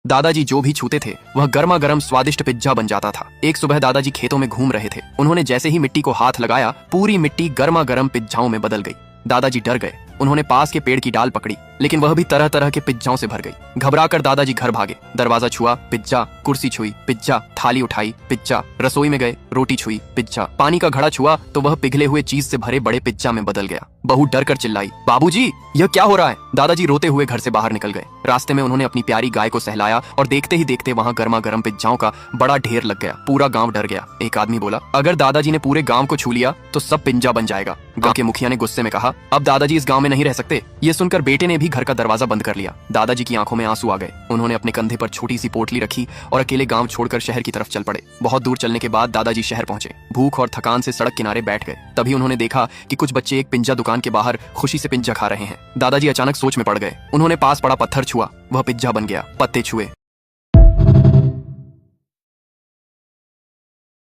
दादाजी जो भी छूते थे वह गर्मा गर्म स्वादिष्ट पिज्जा बन जाता था। एक सुबह दादाजी खेतों में घूम रहे थे। उन्होंने जैसे ही मिट्टी को हाथ लगाया, पूरी मिट्टी गर्मा गर्म पिज्जाओं में बदल गई। दादाजी डर गए। उन्होंने पास के पेड़ की डाल पकड़ी, लेकिन वह भी तरह तरह के पिज्जाओं से भर गई। घबराकर दादाजी घर भागे। दरवाजा छुआ, पिज्जा। कुर्सी छुई, पिज्जा। थाली उठाई, पिज्जा। रसोई में गए, रोटी छुई, पिज्जा। पानी का घड़ा छुआ तो वह पिघले हुए चीज से भरे बड़े पिज्जा में बदल गया। बहू डर कर चिल्लाई, बाबूजी यह क्या हो रहा है? दादाजी रोते हुए घर से बाहर निकल गए। रास्ते में उन्होंने अपनी प्यारी गाय को सहलाया और देखते ही देखते वहाँ गर्मा गर्म पिज्जाओं का बड़ा ढेर लग गया। पूरा गांव डर गया। एक आदमी बोला, अगर दादाजी ने पूरे गांव को छू लिया तो सब पिज्जा बन जाएगा। गांव के मुखिया ने गुस्से में कहा, अब दादाजी इस गांव में नहीं रह सकते। ये सुनकर बेटे ने भी घर का दरवाजा बंद कर लिया। दादाजी की आंखों में आंसू आ गए। उन्होंने अपने कंधे पर छोटी सी पोटली रखी और अकेले गांव छोड़कर शहर की तरफ चल पड़े। बहुत दूर चलने के बाद दादाजी शहर पहुंचे। भूख और थकान से सड़क किनारे बैठ गए। तभी उन्होंने देखा कि कुछ बच्चे एक पिज्जा दुकान के बाहर खुशी से पिज्जा खा रहे हैं। दादाजी अचानक सोच में पड़ गए। उन्होंने पास पड़ा पत्थर छुआ, वह पिज्जा बन गया। पत्ते छुए,